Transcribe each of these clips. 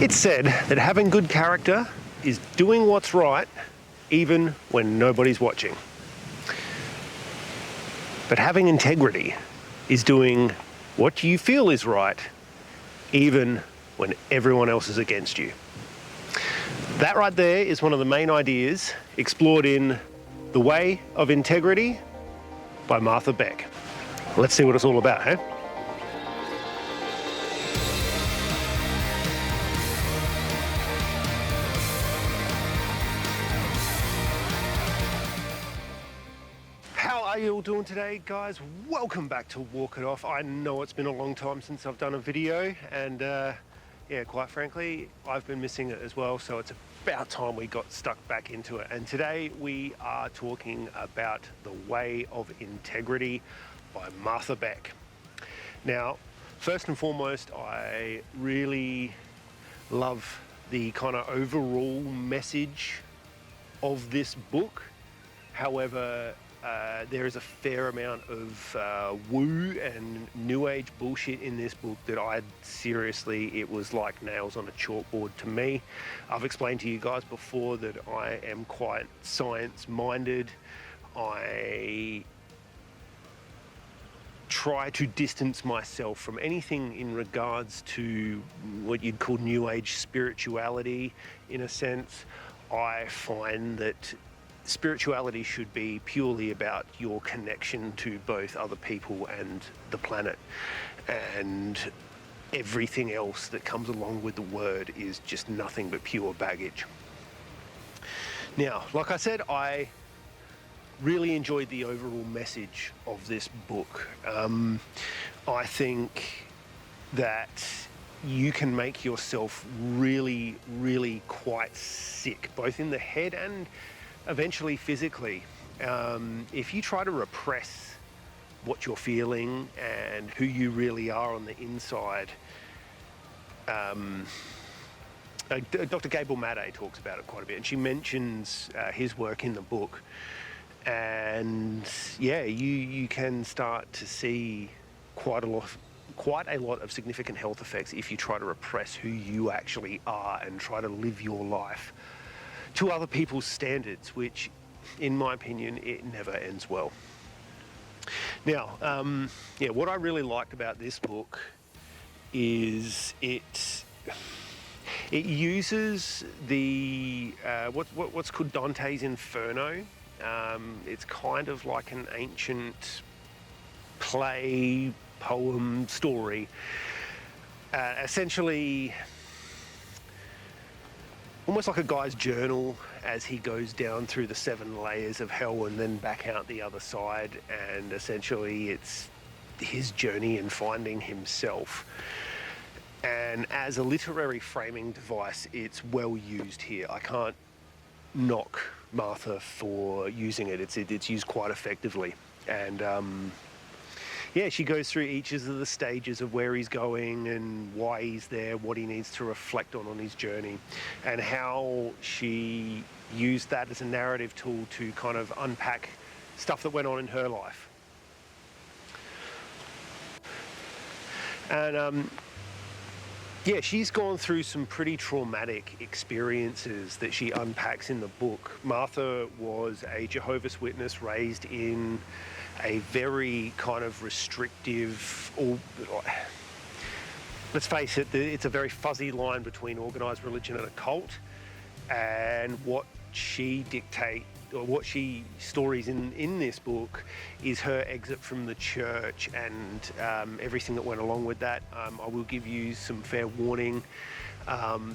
It's said that having good character is doing what's right even when nobody's watching. But having integrity is doing what you feel is right even when everyone else is against you. That right there is one of the main ideas explored in The Way of Integrity by Martha Beck. Let's see what it's all about, huh? How are you all doing today, guys? Welcome back to Walk It Off. I know it's been a long time since I've done a video, and yeah, quite frankly, I've been missing it as well, so it's about time we got stuck back into it. And today we are talking about The Way of Integrity by Martha Beck. Now, first and foremost, I really love the kind of overall message of this book. However, there is a fair amount of woo and new age bullshit in this book that it was like nails on a chalkboard to me. I've explained to you guys before that I am quite science minded. I try to distance myself from anything in regards to what you'd call new age spirituality. In a sense, I find that spirituality should be purely about your connection to both other people and the planet, and everything else that comes along with the word is just nothing but pure baggage. Now, like I said, I really enjoyed the overall message of this book. I think that you can make yourself really, really quite sick, both in the head and eventually physically, if you try to repress what you're feeling and who you really are on the inside. Dr. Gabor Mate talks about it quite a bit, and she mentions his work in the book. And yeah, you can start to see quite a lot of significant health effects if you try to repress who you actually are and try to live your life to other people's standards, which, in my opinion, it never ends well. Now, yeah, what I really liked about this book is it uses the what's called Dante's Inferno. It's kind of like an ancient play, poem, story. Essentially, almost like a guy's journal as he goes down through the 7 layers of hell and then back out the other side. And essentially it's his journey in finding himself. And as a literary framing device, it's well used here. I can't knock Martha for using it. It's used quite effectively. And yeah, she goes through each of the stages of where he's going and why he's there, what he needs to reflect on his journey, and how she used that as a narrative tool to kind of unpack stuff that went on in her life. And yeah, she's gone through some pretty traumatic experiences that she unpacks in the book. Martha was a Jehovah's Witness raised in a very kind of restrictive, or let's face it, it's a very fuzzy line between organised religion and a cult. And what she stories in this book is her exit from the church and everything that went along with that. I will give you some fair warning.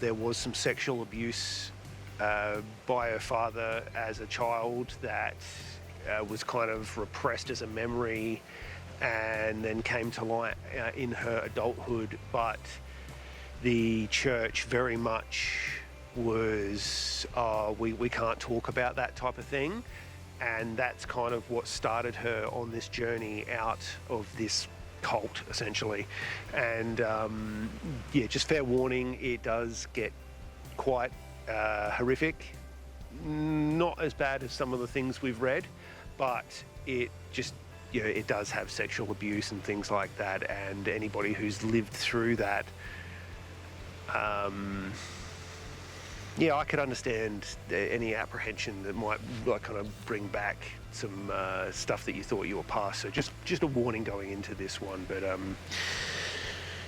There was some sexual abuse by her father as a child that was kind of repressed as a memory and then came to light in her adulthood. But the church very much was, we can't talk about that type of thing. And that's kind of what started her on this journey out of this cult, essentially. And yeah, just fair warning, it does get quite horrific. Not as bad as some of the things we've read, but it just, you know, it does have sexual abuse and things like that, and anybody who's lived through that Yeah, I could understand any apprehension that might like kind of bring back some stuff that you thought you were past. So just a warning going into this one. But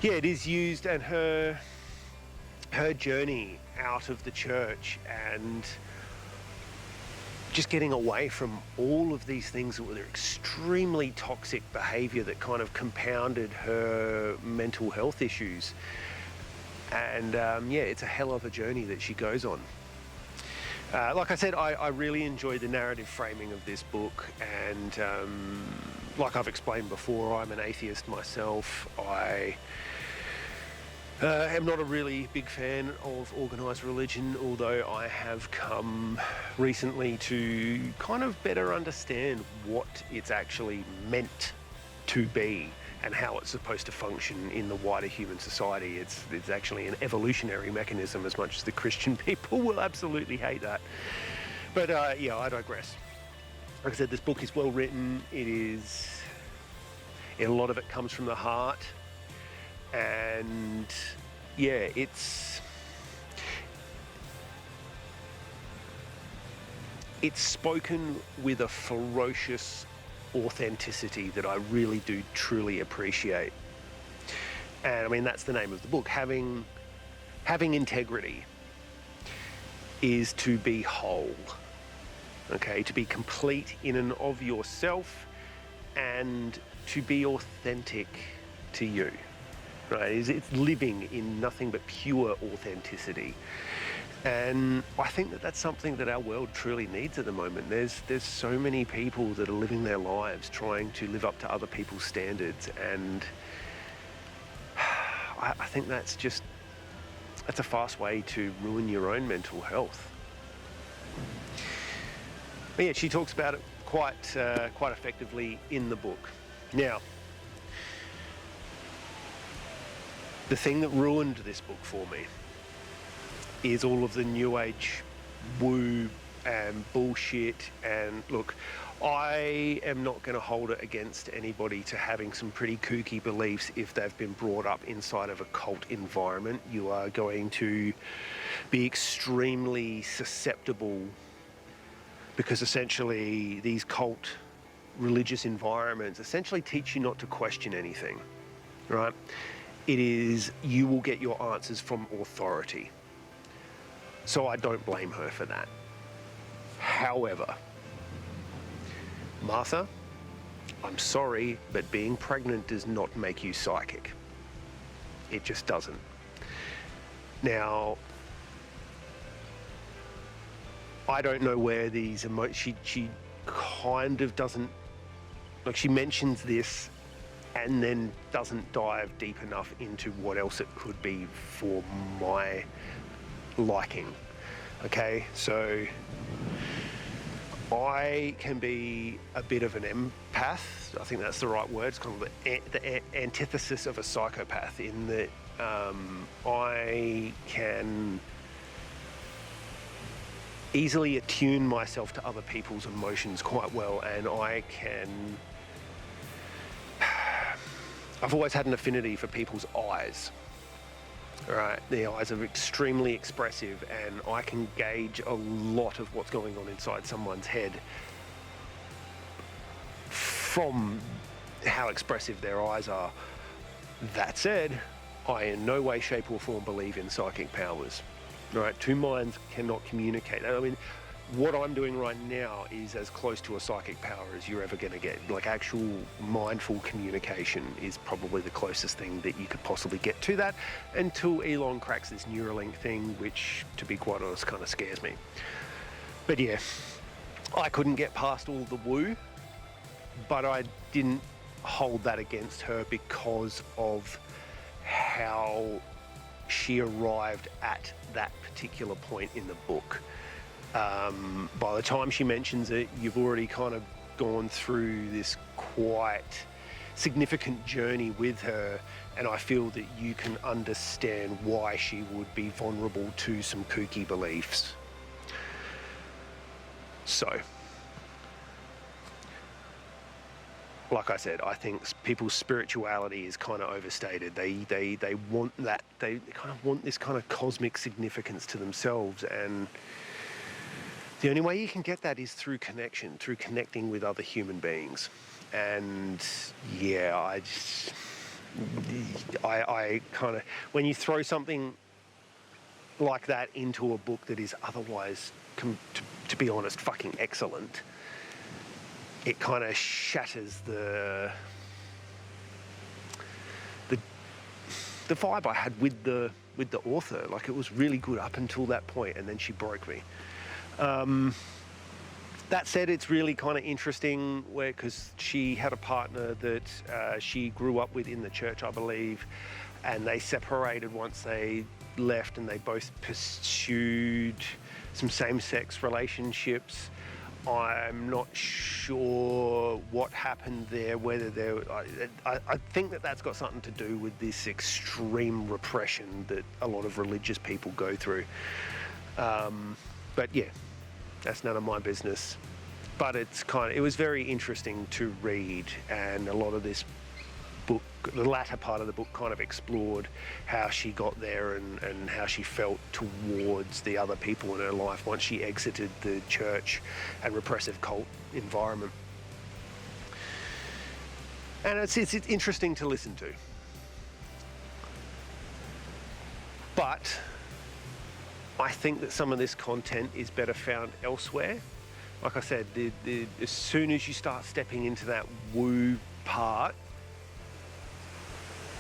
yeah, it is used, and her journey out of the church and just getting away from all of these things that were extremely toxic behaviour that kind of compounded her mental health issues. And yeah, it's a hell of a journey that she goes on. Like I said, I really enjoy the narrative framing of this book, and like I've explained before, I'm an atheist myself. I am not a really big fan of organised religion, although I have come recently to kind of better understand what it's actually meant to be and how it's supposed to function in the wider human society. It's actually an evolutionary mechanism, as much as the Christian people will absolutely hate that. But yeah, I digress. Like I said, this book is well written. A lot of it comes from the heart. And yeah, it's spoken with a ferocious authenticity that I really do truly appreciate. And I mean, that's the name of the book. Having integrity is to be whole, okay? To be complete in and of yourself, and to be authentic to you, right? It's living in nothing but pure authenticity. And I think that that's something that our world truly needs at the moment. There's so many people that are living their lives trying to live up to other people's standards, and I think that's a fast way to ruin your own mental health. But yeah, she talks about it quite effectively in the book. Now, the thing that ruined this book for me is all of the new age woo and bullshit. And look, I am not going to hold it against anybody to having some pretty kooky beliefs if they've been brought up inside of a cult environment. You are going to be extremely susceptible, because essentially these cult religious environments essentially teach you not to question anything, right? It is, you will get your answers from authority. So I don't blame her for that. However, Martha, I'm sorry, but being pregnant does not make you psychic. It just doesn't. Now, I don't know where these emotions, she kind of doesn't, like, she mentions this and then doesn't dive deep enough into what else it could be for my liking. Okay, so I can be a bit of an empath. I think that's the right word. It's kind of the antithesis of a psychopath, in that I can easily attune myself to other people's emotions quite well, and I've always had an affinity for people's eyes. All right, the eyes are extremely expressive, and I can gauge a lot of what's going on inside someone's head from how expressive their eyes are. That said, I in no way, shape or form believe in psychic powers. All right, two minds cannot communicate. I mean, what I'm doing right now is as close to a psychic power as you're ever going to get. Like, actual mindful communication is probably the closest thing that you could possibly get to that, until Elon cracks this Neuralink thing, which, to be quite honest, kind of scares me. But yeah, I couldn't get past all the woo, but I didn't hold that against her because of how she arrived at that particular point in the book. By the time she mentions it, you've already kind of gone through this quite significant journey with her, and I feel that you can understand why she would be vulnerable to some kooky beliefs. So, like I said, I think people's spirituality is kind of overstated. They want that, they kind of want this kind of cosmic significance to themselves, and the only way you can get that is through connection, through connecting with other human beings. And yeah, I kind of, when you throw something like that into a book that is otherwise, to be honest, fucking excellent, it kind of shatters the vibe I had with the author. Like, it was really good up until that point, and then she broke me. That said, it's really kind of interesting because she had a partner that she grew up with in the church, I believe, and they separated once they left, and they both pursued some same-sex relationships. I'm not sure what happened there, whether there... I think that that's got something to do with this extreme repression that a lot of religious people go through. But yeah, that's none of my business. But it was very interesting to read, and a lot of this book, the latter part of the book, kind of explored how she got there and how she felt towards the other people in her life once she exited the church and repressive cult environment. And it's interesting to listen to. But I think that some of this content is better found elsewhere. Like I said, as soon as you start stepping into that woo part,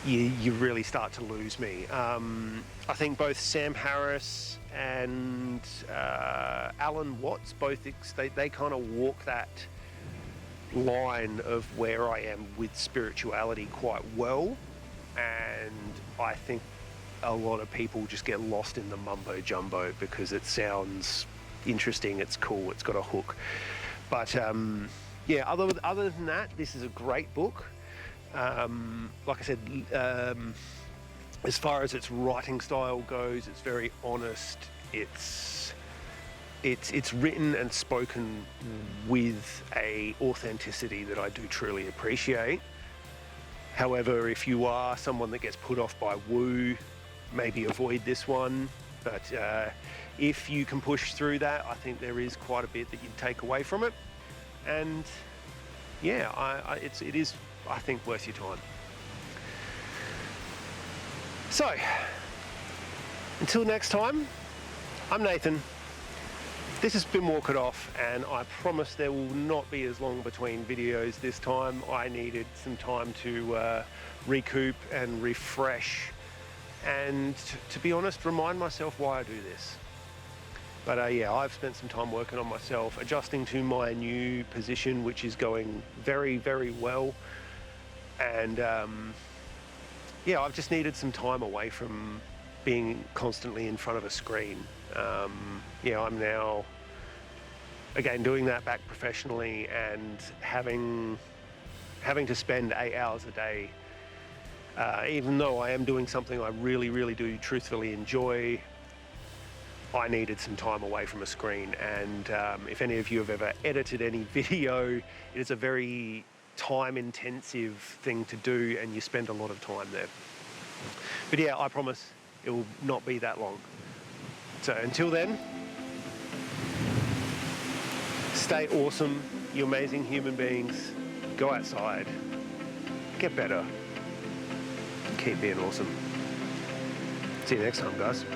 you really start to lose me. I think both Sam Harris and Alan Watts, they kind of walk that line of where I am with spirituality quite well, and I think a lot of people just get lost in the mumbo jumbo because it sounds interesting, it's cool, it's got a hook. But yeah, other than that, this is a great book. Like I said, as far as its writing style goes, it's very honest. It's written and spoken with a authenticity that I do truly appreciate. However, if you are someone that gets put off by woo, maybe avoid this one. But if you can push through that, I think there is quite a bit that you take away from it. And yeah, it is, I think, worth your time. So, until next time, I'm Nathan. This has been Walk It Off, and I promise there will not be as long between videos this time. I needed some time to recoup and refresh, and to be honest, remind myself why I do this. But yeah, I've spent some time working on myself, adjusting to my new position, which is going very, very well. And yeah, I've just needed some time away from being constantly in front of a screen. Yeah, I'm now, again, doing that back professionally, and having to spend 8 hours a day, even though I am doing something I really, really do truthfully enjoy, I needed some time away from a screen. And if any of you have ever edited any video, it is a very time-intensive thing to do, and you spend a lot of time there. But yeah, I promise it will not be that long. So until then, stay awesome, you amazing human beings. Go outside, get better, and keep being awesome. See you next time, guys.